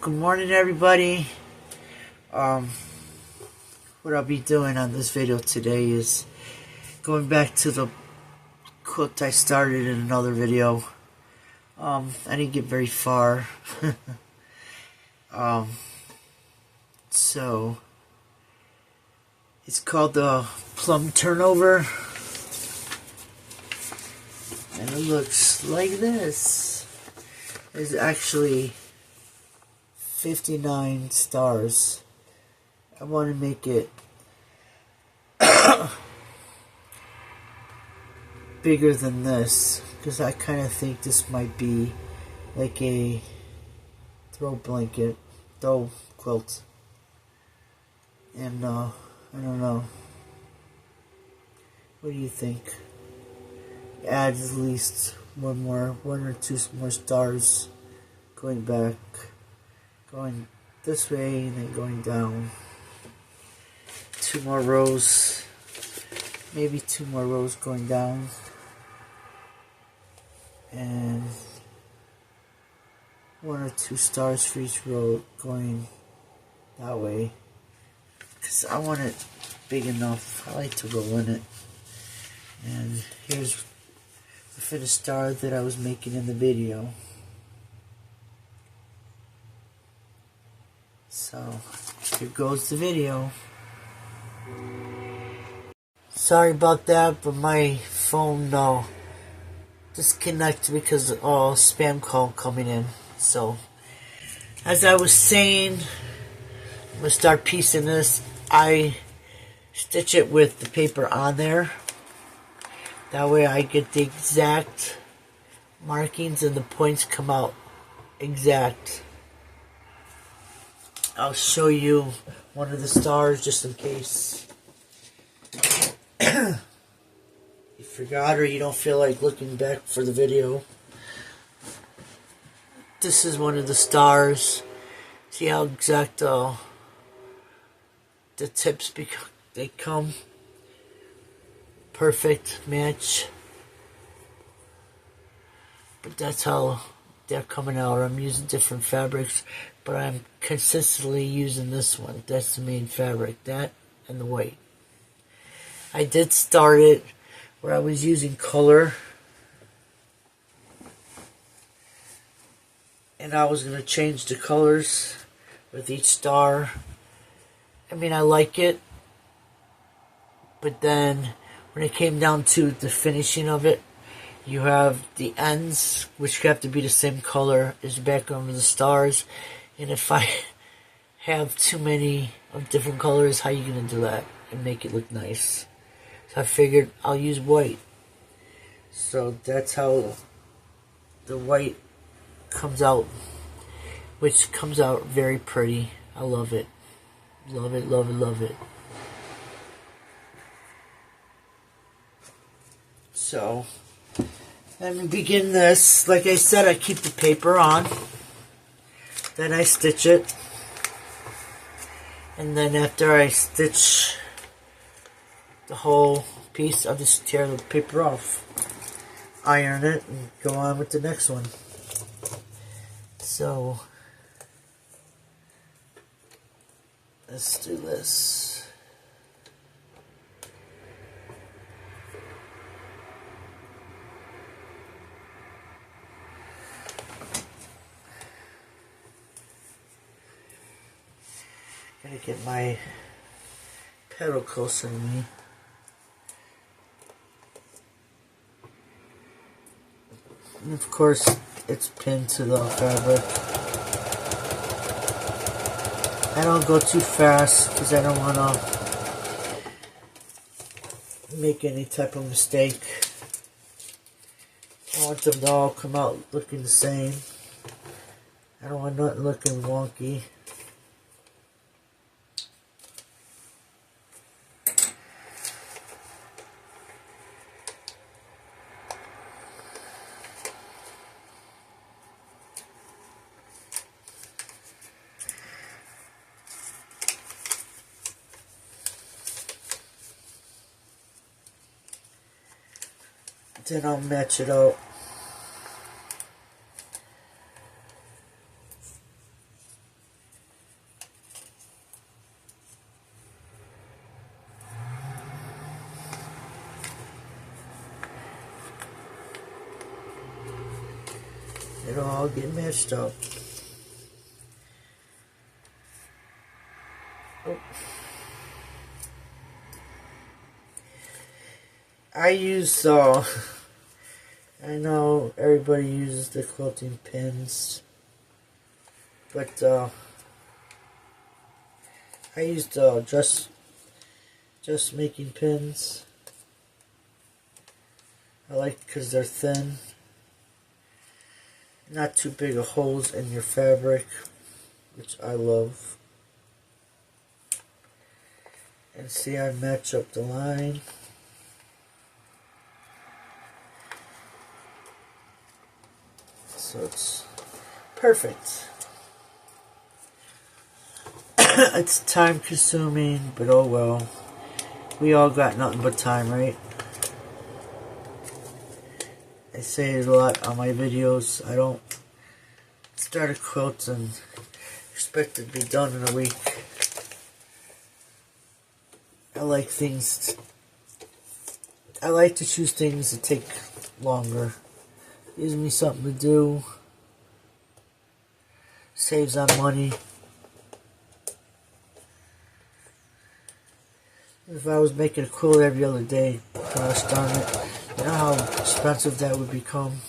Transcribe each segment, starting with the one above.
Good morning, everybody. What I'll be doing on this video today is going back to the quilt I started in another video. I didn't get very far. So it's called the plum turnover, and it looks like this. It's actually 59 stars. I want to make it bigger than this because I kind of think this might be like a throw quilt, and I don't know. What do you think? Add at least one or two more stars going back, going this way and then going down. 2 more rows, maybe 2 more rows going down, and 1 or 2 stars for each row going that way, because I want it big enough. I like to roll in it. And here's the finished star that I was making in the video. So here goes the video. Sorry about that, but my phone disconnected because of all spam call coming in. So as I was saying, I'm gonna start piecing this. I stitch it with the paper on there. That way I get the exact markings and the points come out exact. I'll show you one of the stars just in case you forgot or you don't feel like looking back for the video. This is one of the stars. See how exact the tips they come. Perfect match. But that's how they're coming out. I'm using different fabrics, but I'm consistently using this one. That's the main fabric, that and the white. I did start it where I was using color, and I was going to change the colors with each star. I mean, I like it, but then when it came down to the finishing of it, you have the ends, which have to be the same color as the background of the stars. And if I have too many of different colors, how are you going to do that and make it look nice? So I figured I'll use white. So that's how the white comes out, which comes out very pretty. I love it. Love it, love it, love it. So let me begin this. Like I said, I keep the paper on. Then I stitch it. And then after I stitch the whole piece, I'll just tear the paper off, iron it, and go on with the next one. So let's do this. Gotta get my pedal closer to me. And of course, it's pinned to the fabric. I don't go too fast because I don't want to make any type of mistake. I want them to all come out looking the same. I don't want nothing looking wonky. Then I'll match it out. It'll all get matched up. Oh. I use, I know everybody uses the quilting pins, but I used just making pins. I like because they're thin, not too big of holes in your fabric, which I love. And see, I match up the line. So it's perfect. It's time consuming, but oh well. We all got nothing but time, right? I say it a lot on my videos. I don't start a quilt and expect it to be done in a week. I like to choose things that take longer. Gives me something to do. Saves on money. If I was making a quilt every other day, gosh darn it, you know how expensive that would become.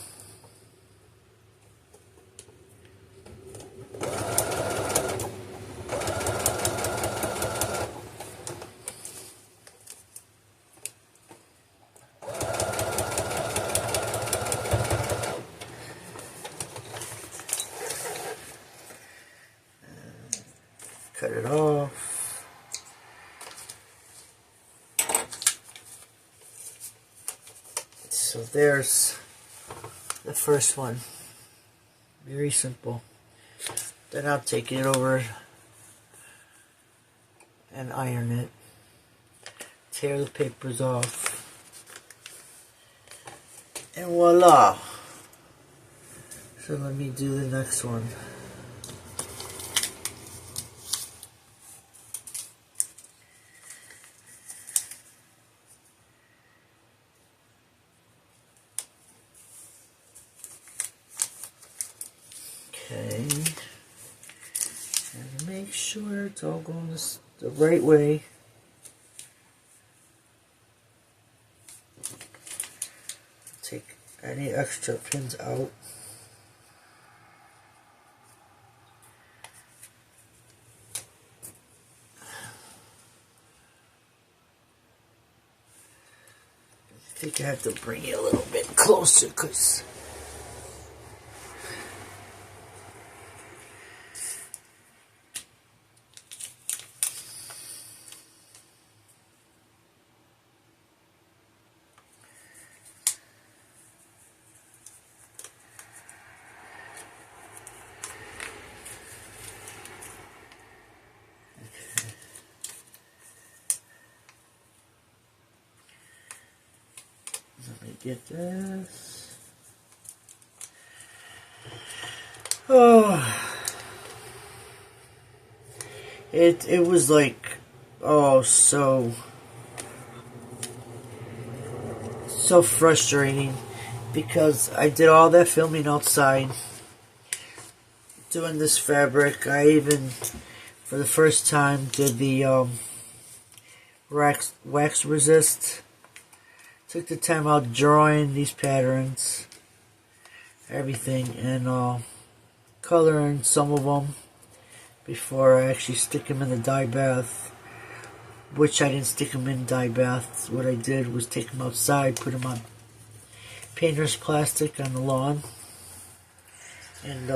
Cut it off. So there's the first one. Very simple. Then I'll take it over and iron it. Tear the papers off. And voila! So let me do the next one. Okay, and make sure it's all going the right way. Take any extra pins out. I think I have to bring it a little bit closer because let me get this. Oh, it was like, oh, so frustrating because I did all that filming outside doing this fabric. I even for the first time did the wax resist. Took the time out drawing these patterns, everything, and coloring some of them before I actually stick them in the dye bath, which I didn't stick them in dye baths. What I did was take them outside, put them on painter's plastic on the lawn, and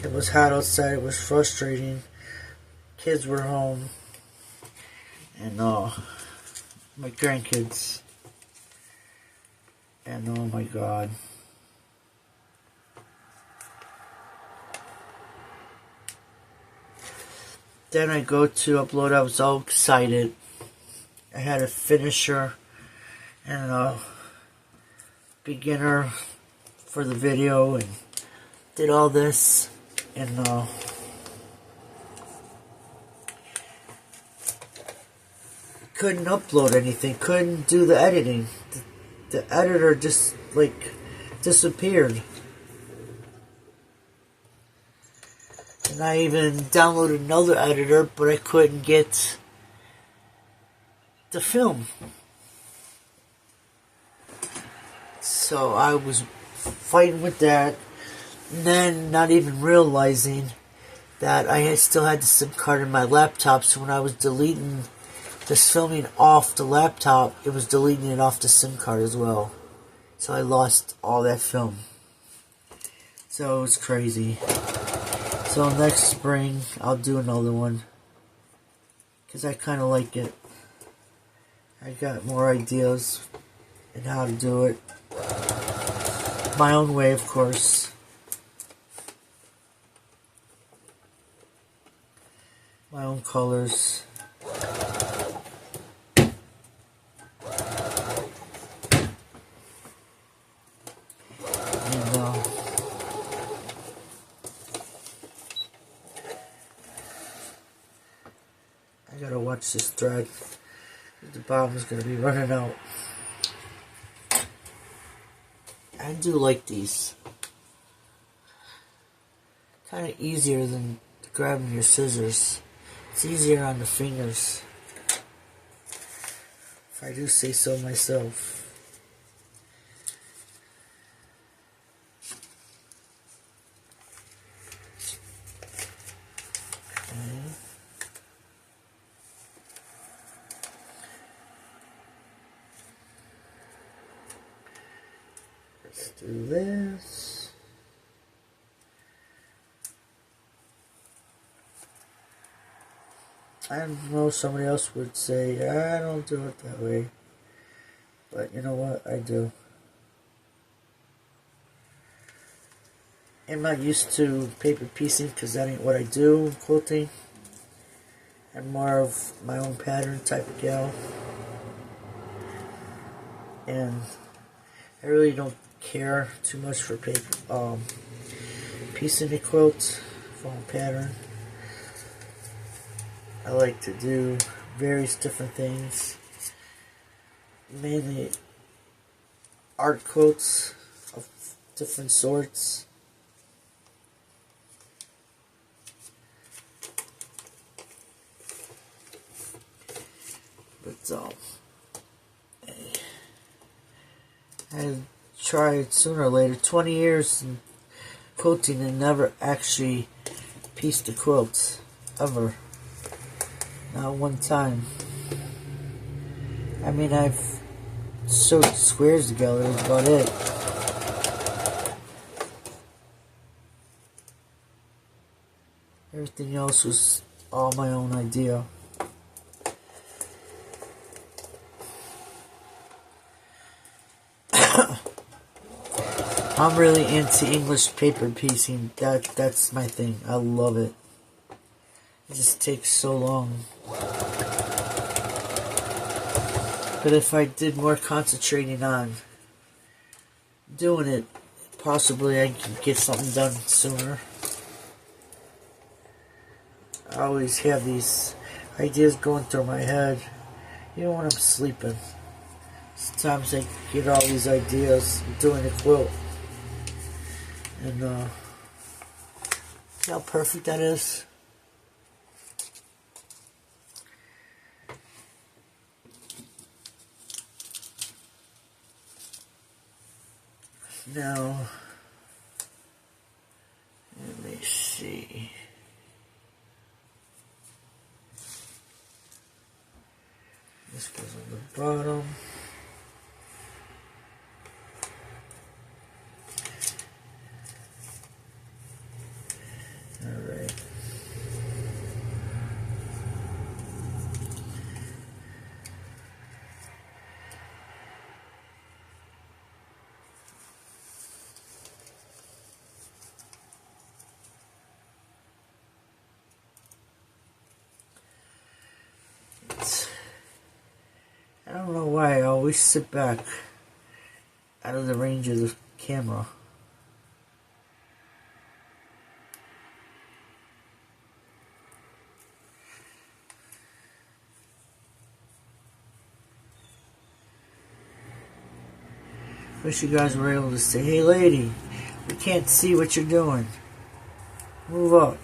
it was hot outside. It was frustrating. Kids were home. And my grandkids, and oh my god, then I go to upload. I was all excited. I had a finisher and a beginner for the video and did all this, and couldn't upload anything, couldn't do the editing. the editor just like disappeared. And I even downloaded another editor, but I couldn't get the film. So I was fighting with that, and then not even realizing that I still had the SIM card in my laptop, so when I was deleting this filming off the laptop, it was deleting it off the SIM card as well. So I lost all that film. So it was crazy. So next spring, I'll do another one, because I kind of like it. I got more ideas and how to do it. My own way, of course. My own colors. And, I gotta watch this thread. The bottom is gonna be running out. I do like these. Kind of easier than grabbing your scissors. It's easier on the fingers, if I do say so myself. Okay. Let's do this. I know somebody else would say, I don't do it that way. But you know what? I do. I'm not used to paper piecing because that ain't what I do in quilting. I'm more of my own pattern type of gal. And I really don't care too much for paper piecing a quilt for a pattern. I like to do various different things, mainly art quilts of different sorts. But I tried sooner or later, 20 years in quilting, and never actually pieced a quilt, ever. Not one time. I mean, I've sewed squares together, that's about it. Everything else was all my own idea. I'm really into English paper piecing. That's my thing. I love it. It just takes so long. But if I did more concentrating on doing it, possibly I could get something done sooner. I always have these ideas going through my head, even when I'm sleeping. Sometimes I get all these ideas doing a quilt. And see how perfect that is? Now, let me see. This goes on the bottom. Alright. I don't know why I always sit back out of the range of the camera. Wish you guys were able to say, hey lady, we can't see what you're doing. Move up.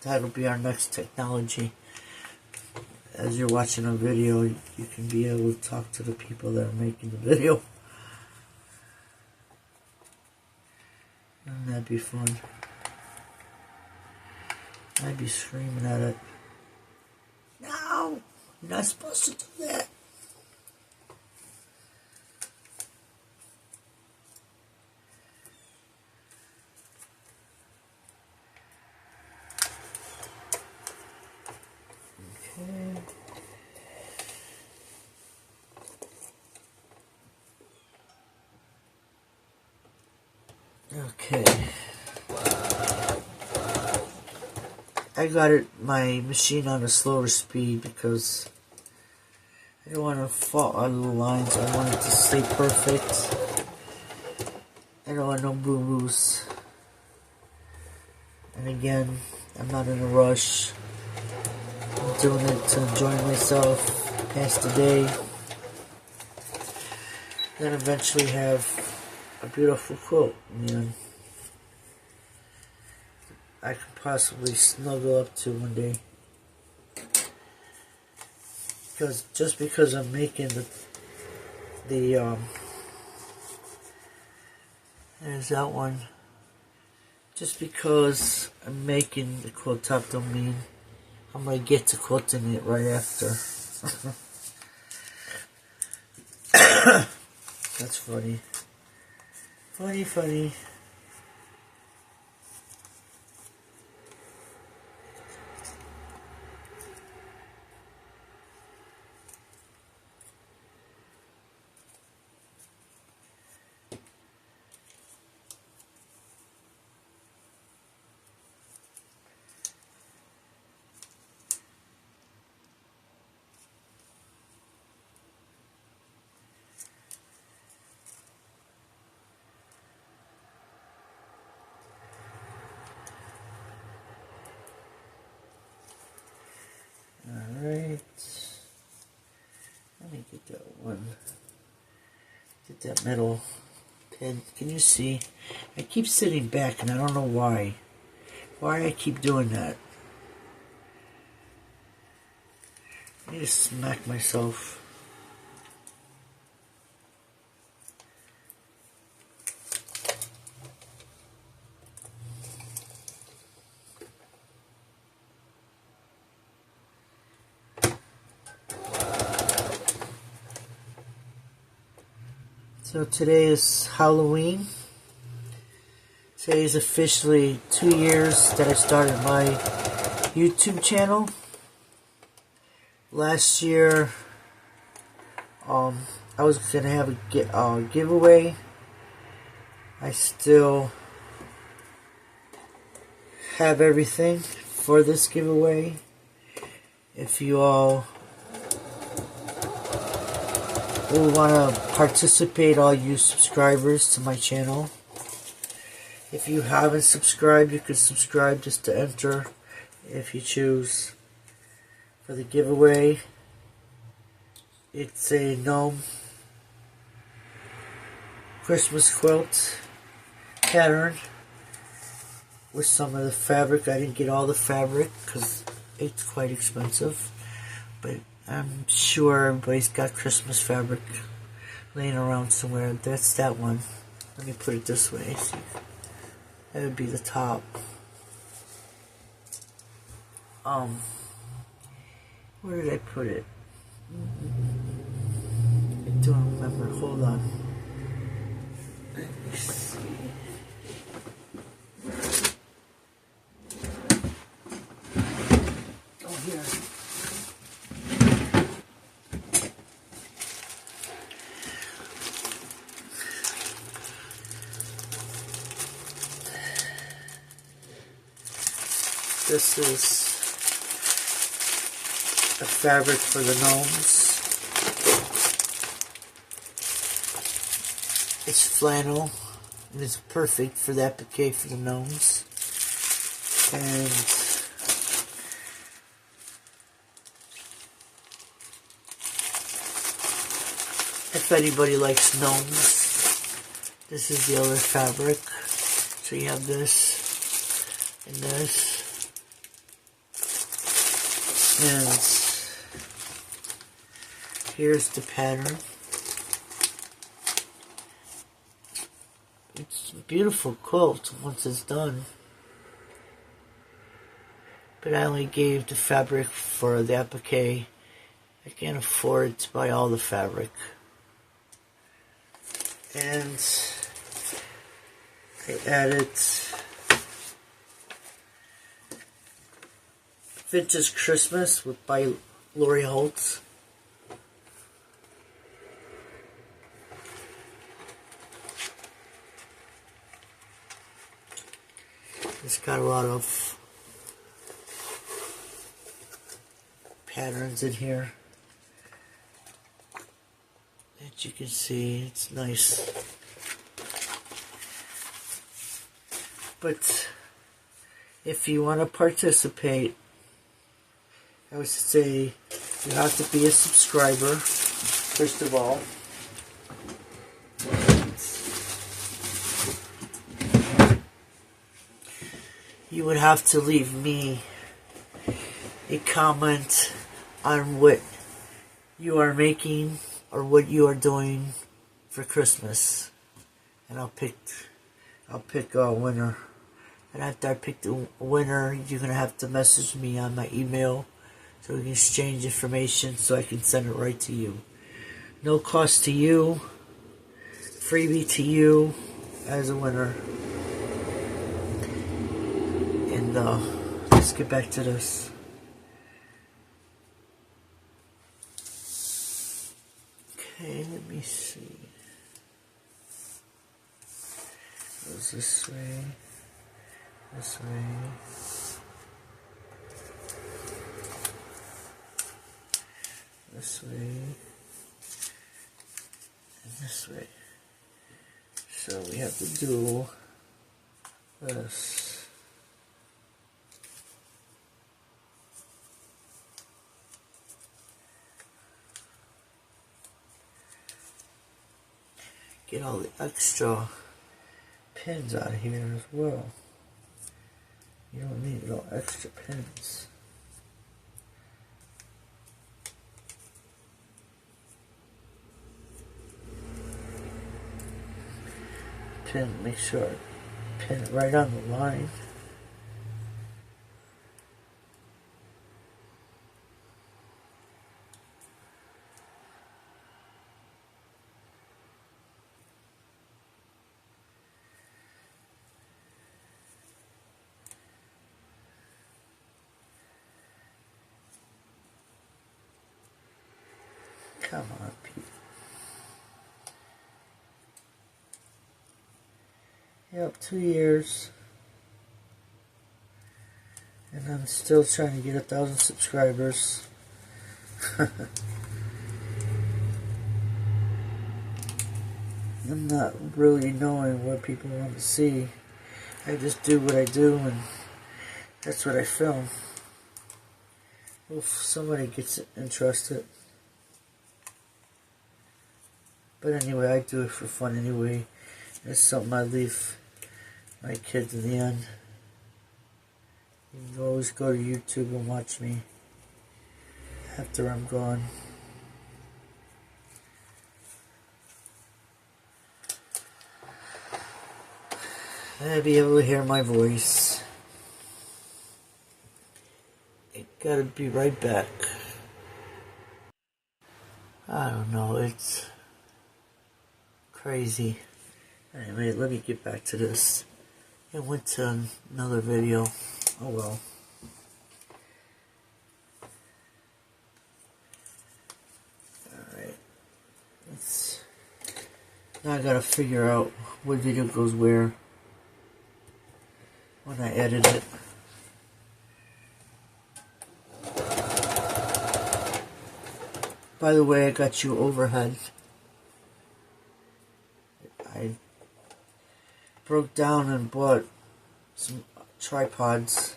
That'll be our next technology. As you're watching a video, you can be able to talk to the people that are making the video. Wouldn't that be fun? I'd be screaming at it. No! You're not supposed to do that. Okay. I got my machine on a slower speed because I don't want to fall out of the lines. I want it to stay perfect. I don't want no boo-boos. And again, I'm not in a rush. I'm doing it to enjoy myself, pass the day, then eventually have a beautiful quilt in the end. I could possibly snuggle up to one day. Because just because I'm making there's that one. Just because I'm making the quilt top don't mean I'm gonna get to quilting it right after. That's funny. Funny. Alright. Let me get that one. Get that metal pin. Can you see? I keep sitting back and I don't know why. Why I keep doing that. I need to smack myself. So today is Halloween. Today is officially 2 years that I started my YouTube channel. Last year, I was gonna have a giveaway. I still have everything for this giveaway. If you all will want to participate, all you subscribers to my channel. If you haven't subscribed, you can subscribe just to enter if you choose. For the giveaway, it's a gnome Christmas quilt pattern with some of the fabric. I didn't get all the fabric because it's quite expensive, but I'm sure everybody's got Christmas fabric laying around somewhere. That's that one. Let me put it this way. See, that would be the top. Where did I put it? I don't remember. Hold on. Let me see. Oh, here. This is the fabric for the gnomes. It's flannel. And it's perfect for the applique for the gnomes. And if anybody likes gnomes, this is the other fabric. So you have this and this. And here's the pattern. It's a beautiful quilt once it's done. But I only gave the fabric for the applique. I can't afford to buy all the fabric. And I added Vintage Christmas by Lori Holtz. It's got a lot of patterns in here that you can see. It's nice. But if you want to participate, I would say you have to be a subscriber, first of all. You would have to leave me a comment on what you are making or what you are doing for Christmas, and I'll pick a winner. And after I pick the winner, you're gonna have to message me on my email so we can exchange information so I can send it right to you. No cost to you, freebie to you as a winner. And let's get back to this. Okay, let me see. Goes this way, this way, this way, and this way. So we have to do this. Get all the extra pins out of here as well. You don't need no extra pins. Make sure I pin it right on the line. Come on, people. Yep, 2 years. And I'm still trying to get 1,000 subscribers. I'm not really knowing what people want to see. I just do what I do, and that's what I film. If somebody gets interested. But anyway, I do it for fun anyway. It's something I leave my kids in the end. You can always go to YouTube and watch me after I'm gone. I'll be able to hear my voice. I gotta be right back. I don't know, it's crazy. Anyway, let me get back to this. It went to another video. Oh well. Alright. Now I gotta figure out what video goes where when I edit it. By the way, I got you overhead. broke down and bought some tripods.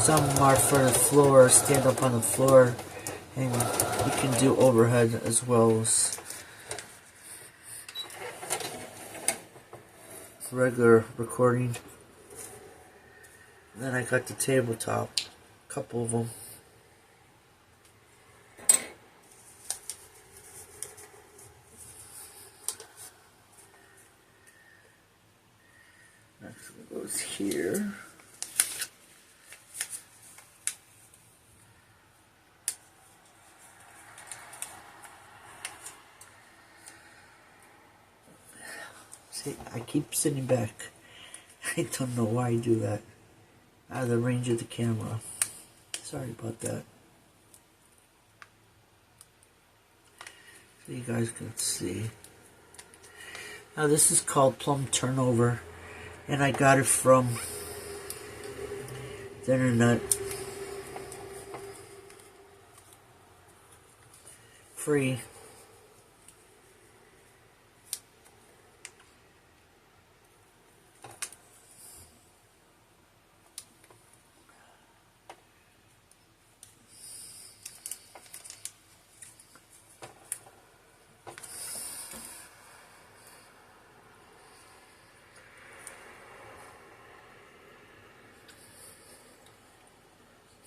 Some are for the floor, stand up on the floor, and you can do overhead as well as regular recording. And then I got the tabletop, a couple of them. Next one goes here. See, I keep sitting back. I don't know why I do that. Out of the range of the camera. Sorry about that. So you guys can see. Now this is called plum turnover. And I got it from the internet. Free.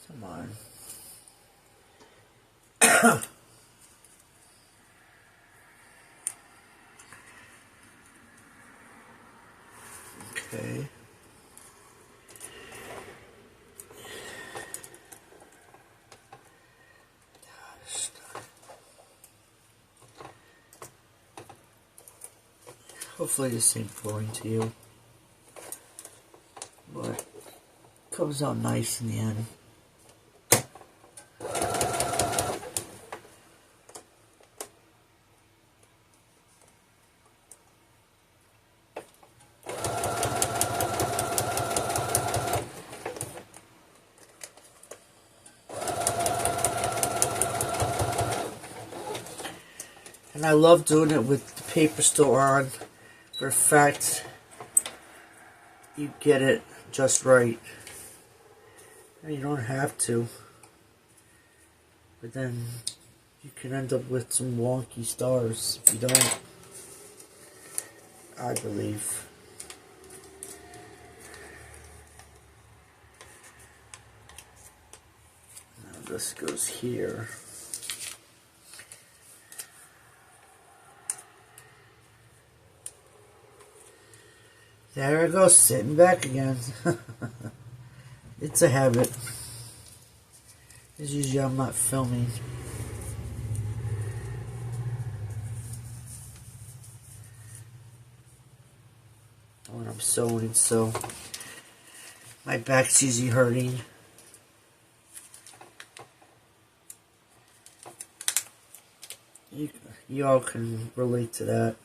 Come on. Okay. Hopefully this ain't boring to you. But it comes out nice in the end. And I love doing it with the paper still on. For a fact, you get it just right. And you don't have to. But then you can end up with some wonky stars if you don't. I believe. Now this goes here. There I go, sitting back again. It's a habit. As usually I'm not filming. When I'm sewing, so my back's usually hurting. You all can relate to that.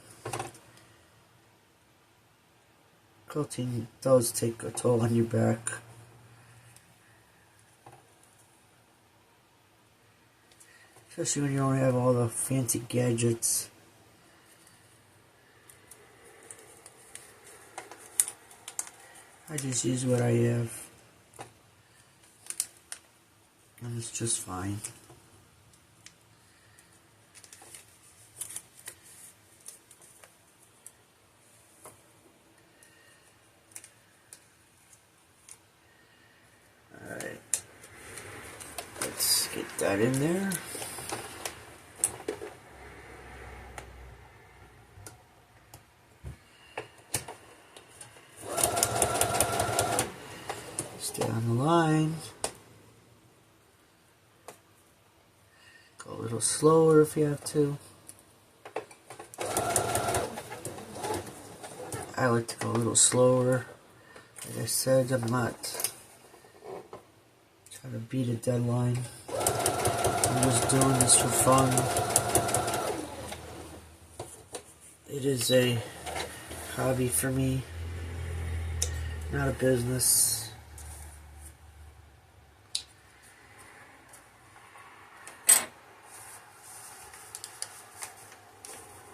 Quilting does take a toll on your back. Especially when you don't have all the fancy gadgets. I just use what I have. And it's just fine. Alright. Let's get that in there. Stay on the line. Go a little slower if you have to. I like to go a little slower. Like I said, I'm not trying to beat a deadline. I'm just doing this for fun. It is a hobby for me, not a business.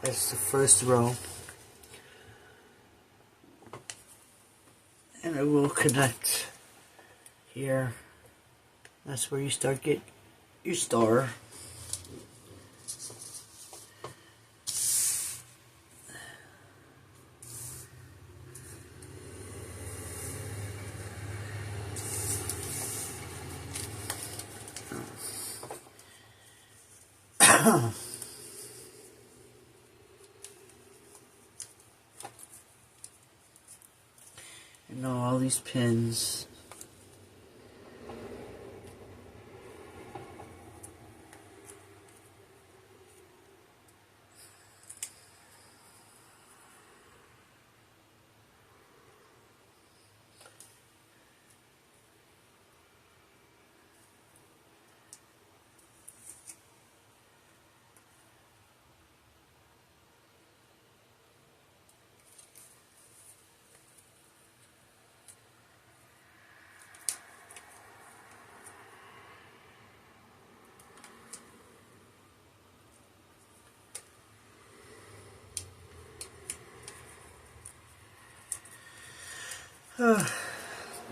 That's the first row. and it will connect here. That's where you start get your star. And now all these pins.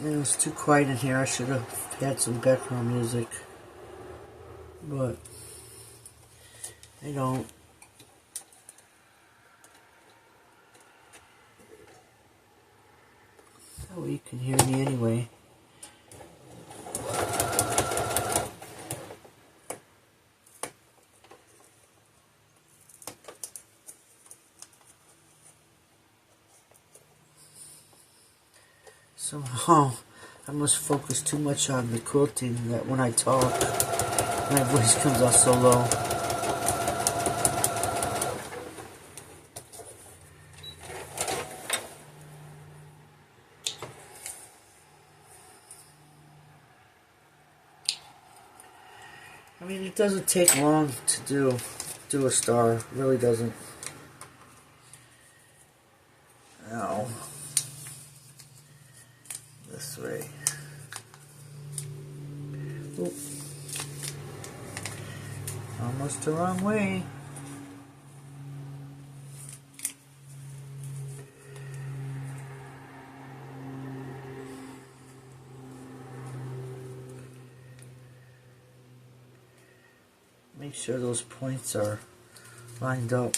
It was too quiet in here. I should have had some background music, but I don't. Oh, you can hear me anyway. Somehow, I must focus too much on the quilting that when I talk, my voice comes out so low. I mean, it doesn't take long to do a star. It really doesn't. Ow. This way. Oop. Almost the wrong way. Make sure those points are lined up.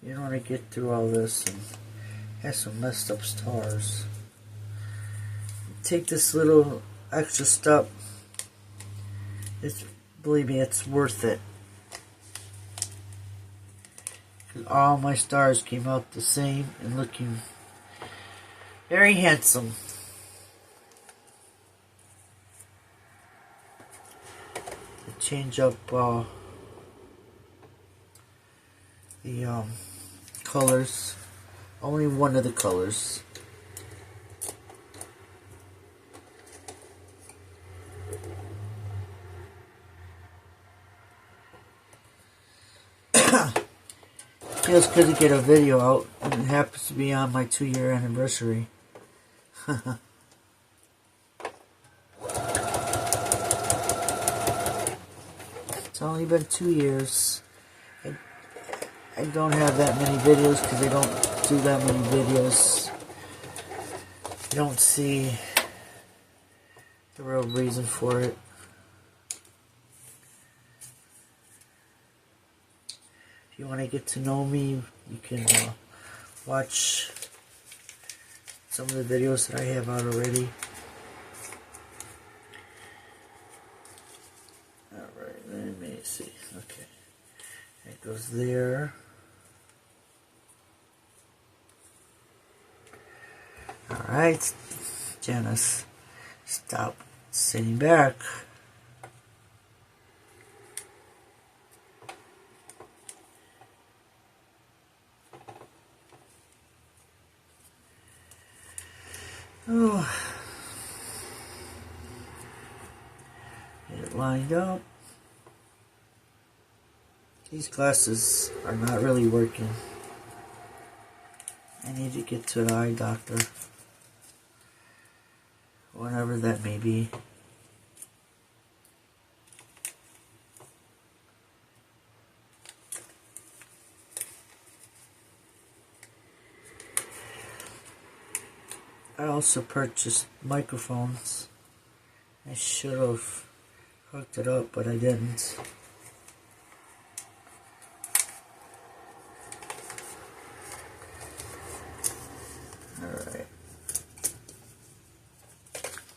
You don't want to get through all this and have some messed up stars. Take this little extra step. Believe me, it's worth it. 'Cause all my stars came out the same and looking very handsome. Change up the colors. Only one of the colors. Feels good to get a video out, and it happens to be on my 2-year anniversary. It's only been 2 years. I don't have that many videos because I don't do that many videos. You don't see the real reason for it. If you want to get to know me, you can watch some of the videos that I have out already. Alright, let me see. Okay. It goes there. Alright, Janice, stop sitting back. Oh. Get it lined up. These glasses are not really working. I need to get to the eye doctor. Whatever that may be. I also purchased microphones. I should have hooked it up, but I didn't. Alright.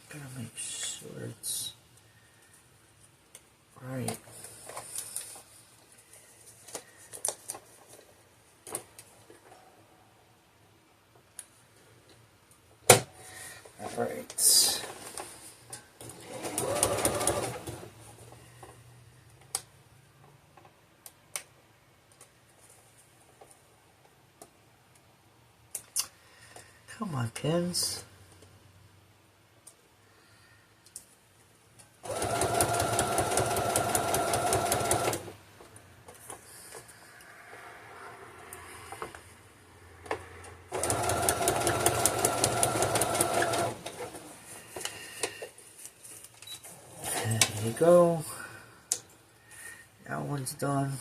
Gotta make sure it's right. Alright. Come on, pins. There you go. That one's done.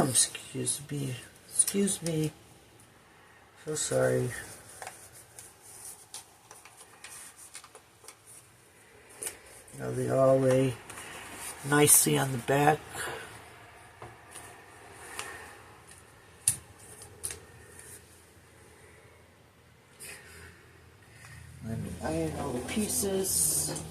Excuse me. Excuse me. So sorry. Now they all lay nicely on the back. Let me iron all the pieces.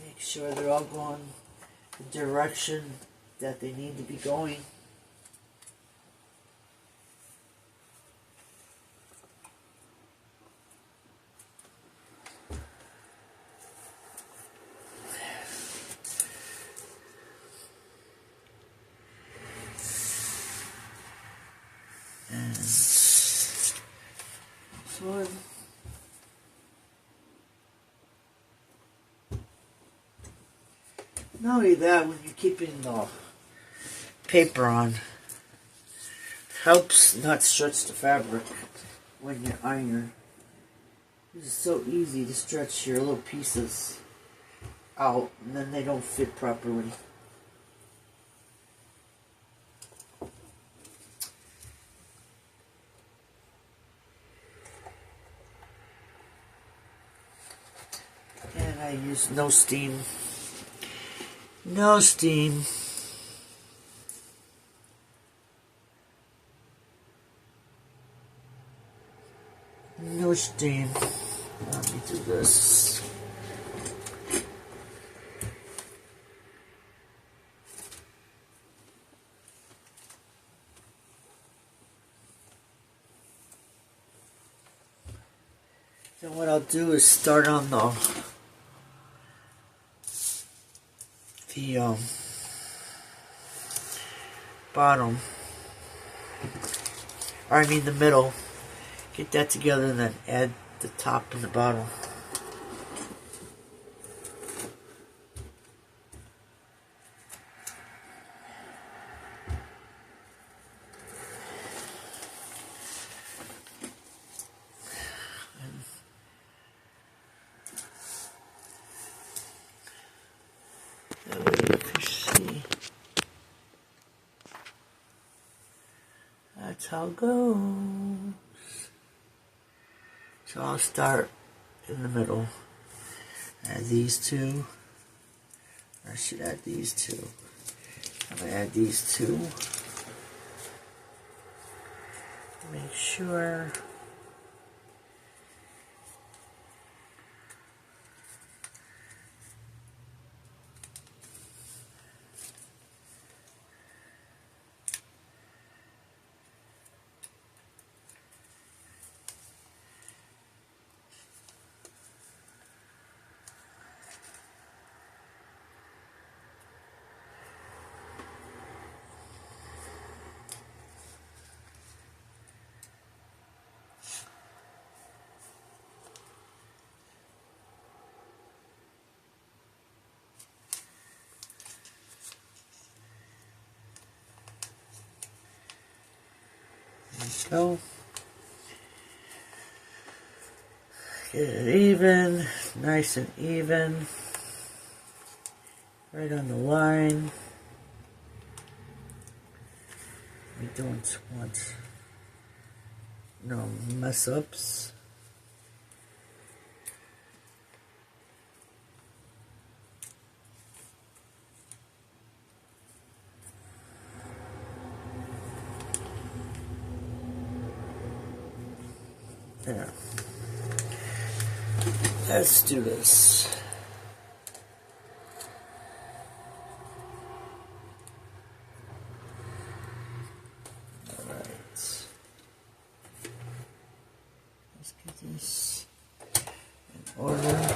Make sure they're all going the direction that they need to be going. And this one. Not only that, when you're keeping the paper on, helps not stretch the fabric when you iron. It's so easy to stretch your little pieces out, and then they don't fit properly. And I use no steam. No steam. No steam. Let me do this. Then what I'll do is start on the bottom, or I mean the middle. Get that together and then add the top and the bottom. That way you can see. That's how it goes. So I'll start in the middle. Add these two. Or I should add these two. I'm going to add these two. Make sure. go. Get it even, nice and even. Right on the line. We don't want no mess ups. There. Let's do this. Alright. Let's get this in order.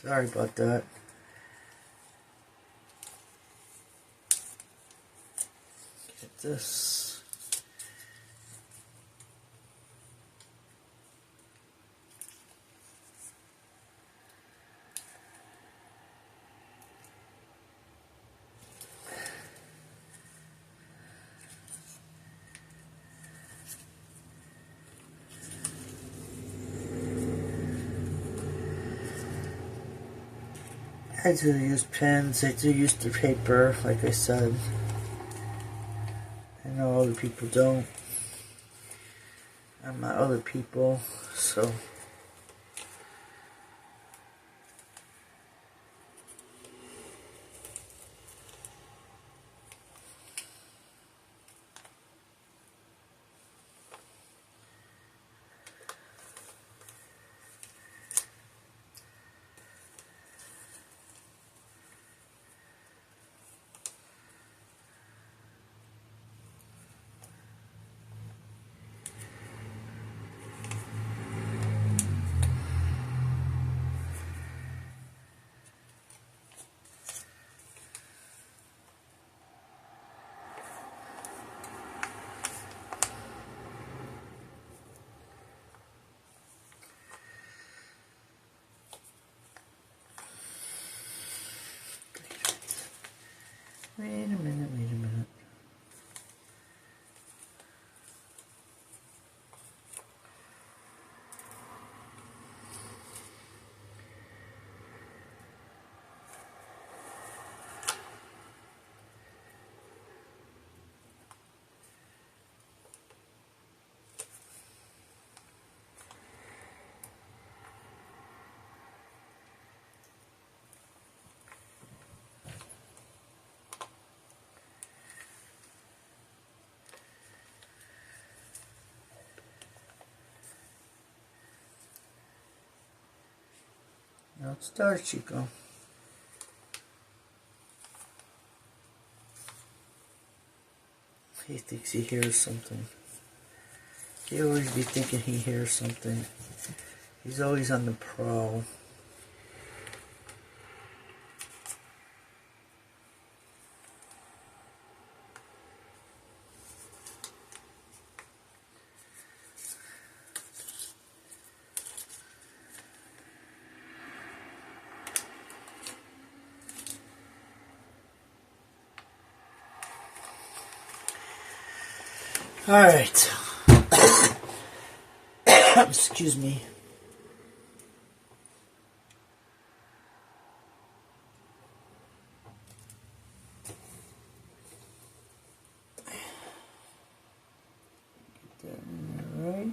Sorry about that. Get this. I do use pens, I do use the paper, like I said. I know other people don't. I'm not other people, so. Wait a minute. Now it starts, Chico. He thinks he hears something. He always be thinking he hears something. He's always on the prowl. All right. Excuse me. Get that in there, right?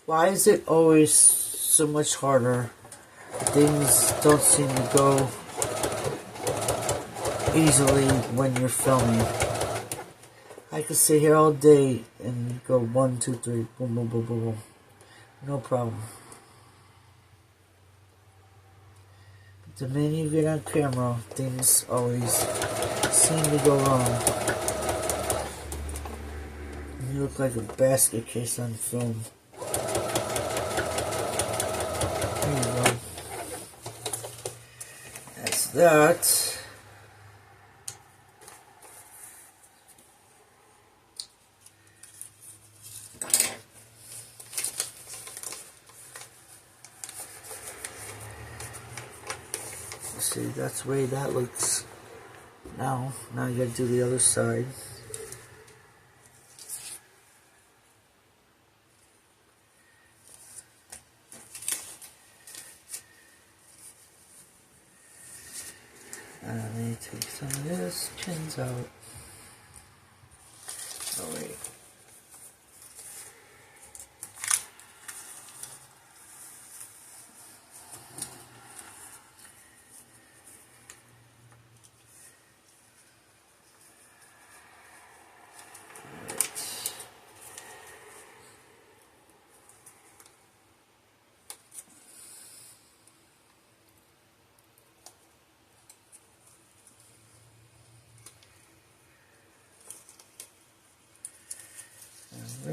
Why is it always so much harder? Things don't seem to go easily when you're filming. I could sit here all day and go 1, 2, 3, boom, boom, boom, boom, boom. No problem. But the minute you get on camera, things always seem to go wrong. You look like a basket case on film. There you go. That's that. See, that's the way that looks now. Now you gotta do the other side. And let me take some of this pins out. Oh wait.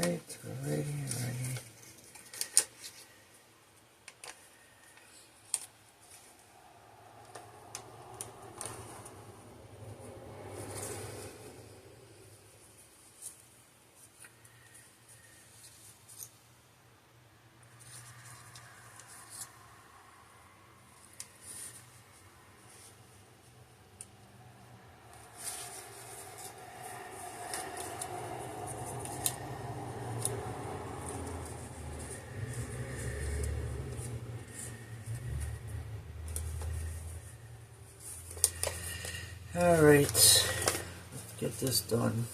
Alrighty. Alright, let's get this done.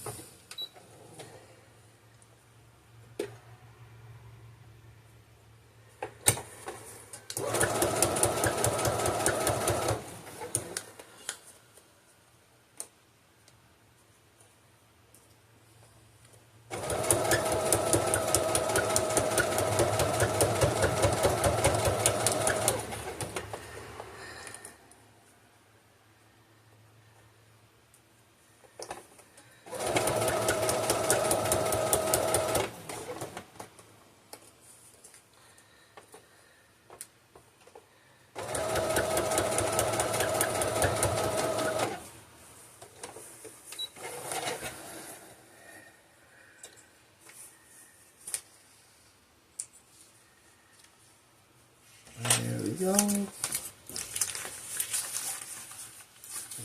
There we go.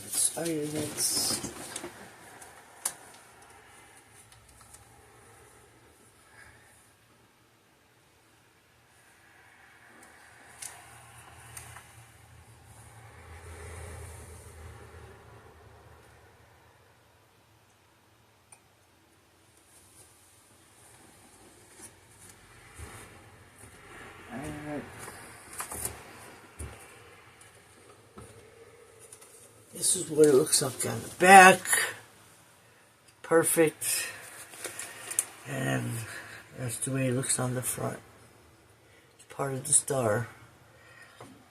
Let's iron it. This is what it looks like on the back. Perfect. And that's the way it looks on the front. It's part of the star.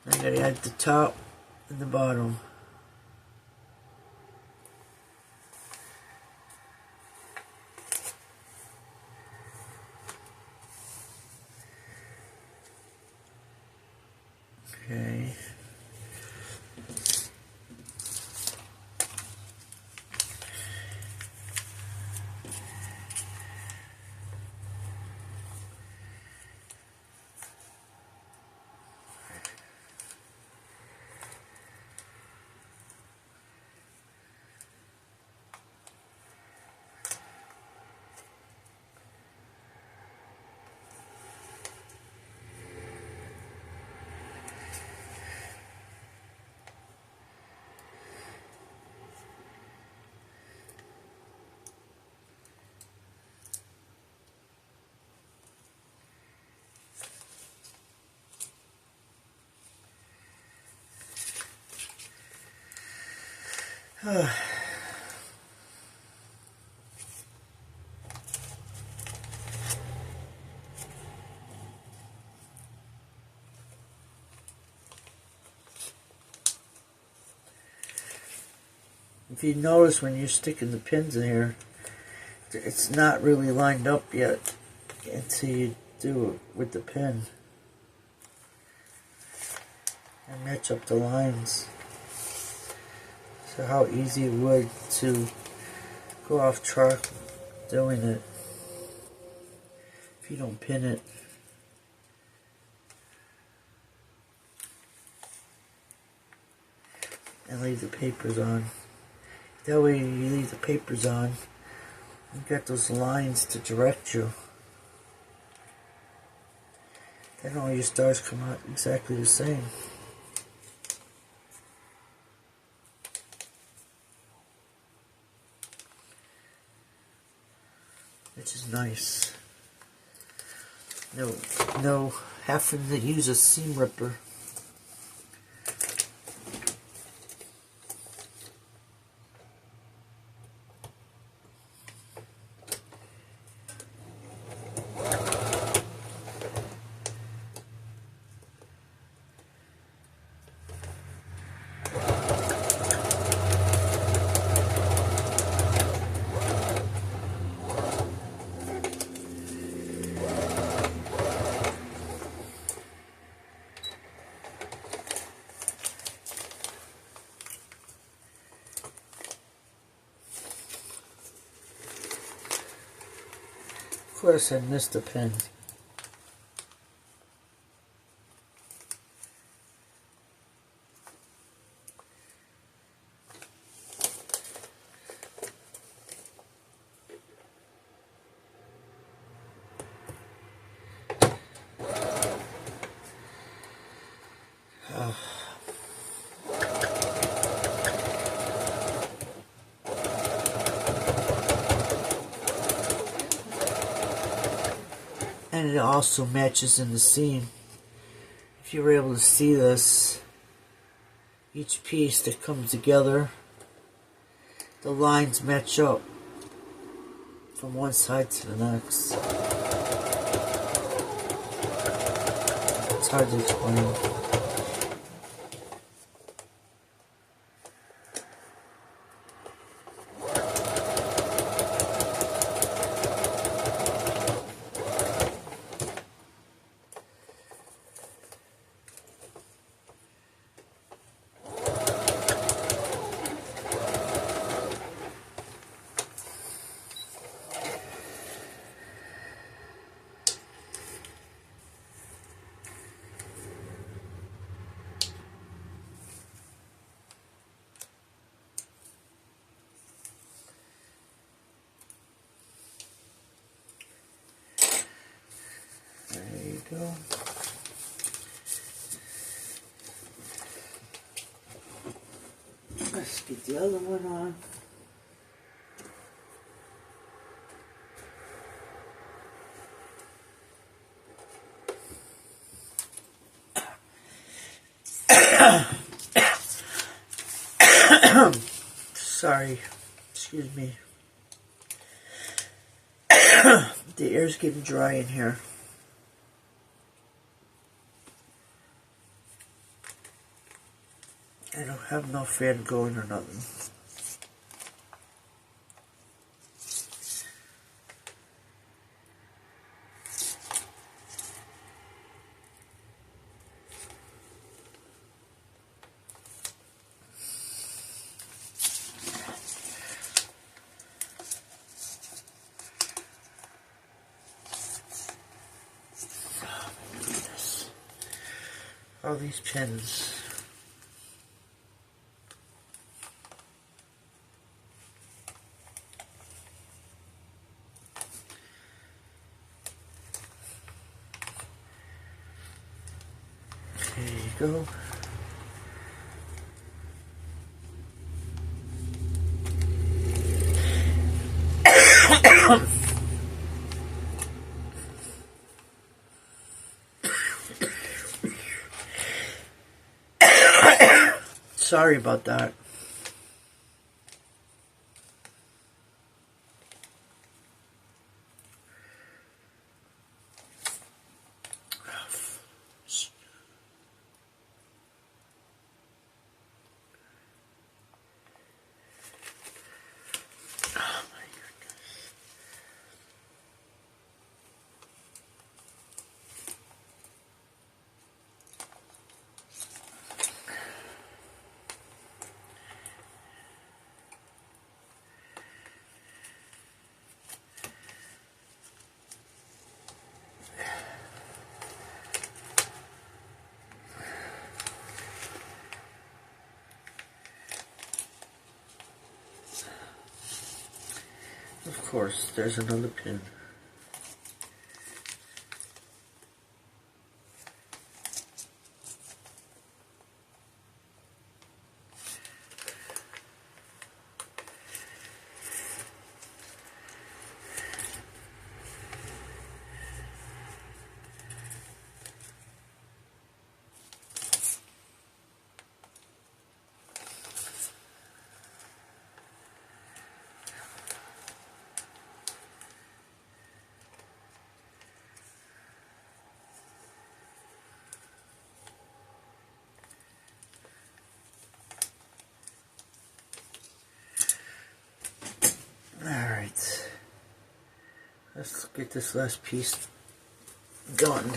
I gotta add the top and the bottom. Okay. If you notice when you're sticking the pins in here, it's not really lined up yet until you do it with the pin and match up the lines. So how easy it would to go off track doing it if you don't pin it. And leave the papers on. That way you leave the papers on, you got those lines to direct you. Then all your stars come out exactly the same. Which is nice. No having to use a seam ripper. Of course I missed a pin. And it also matches in the seam. If you were able to see this, each piece that comes together, the lines match up from one side to the next. It's hard to explain. There you go. Let's get the other one on. Sorry, excuse me. The air's getting dry in here. I don't have no fan going or nothing. All these pins. There you go. Sorry about that. of course, there's another pin. Alright, let's get this last piece done.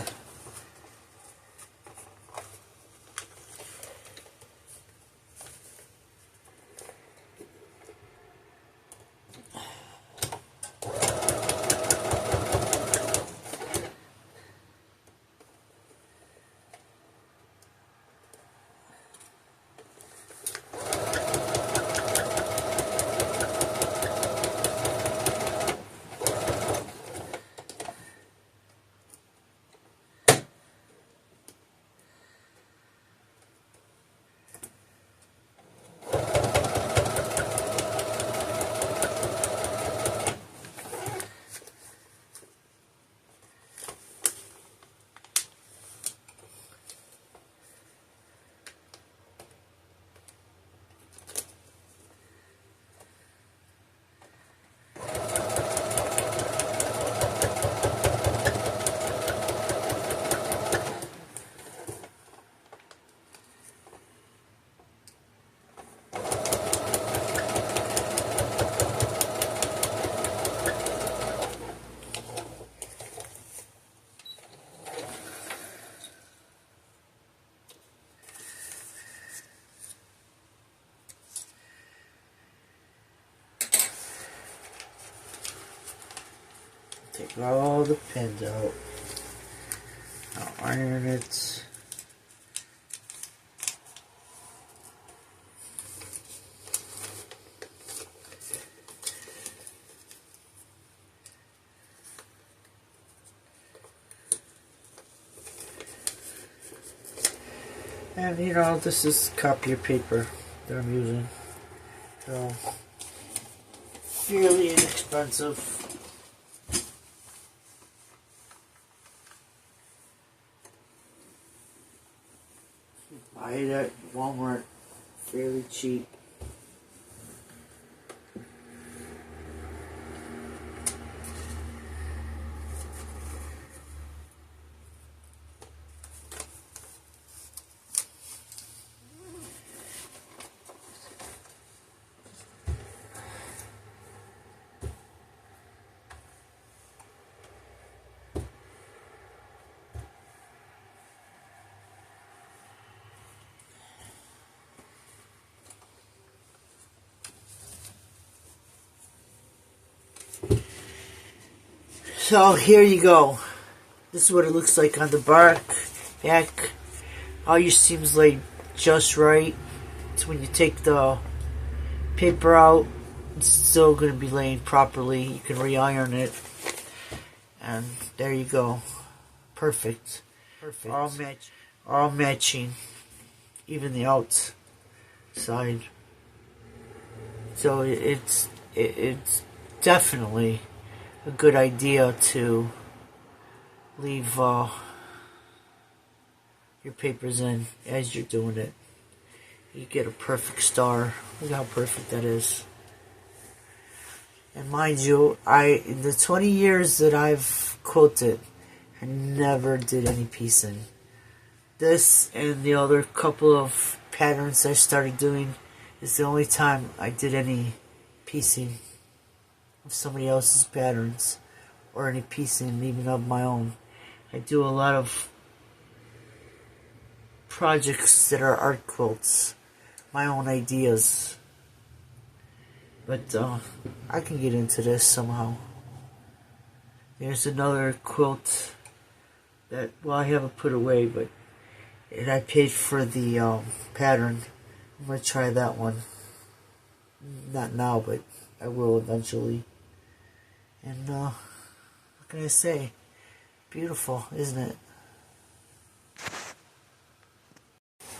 Take all the pins out. I'll iron it. And you know, this is copier paper that I'm using. So, fairly inexpensive. Buy it at Walmart, fairly cheap. So here you go. This is what it looks like on the back. All your seams lay just right. So when you take the paper out, it's still going to be laying properly. You can re-iron it. And there you go. Perfect. Perfect. All matching. Even the outside. So it's definitely a good idea to leave your papers in as you're doing it. You get a perfect star. Look how perfect that is. And mind you, in the 20 years that I've quilted, I never did any piecing. This and the other couple of patterns I started doing is the only time I did any piecing of somebody else's patterns or any piecing even of my own. I do a lot of projects that are art quilts, my own ideas, but I can get into this somehow. There's another quilt that, well, I haven't put away, but I paid for the pattern. I'm going to try that one. Not now, but I will eventually. And what can I say? Beautiful, isn't it?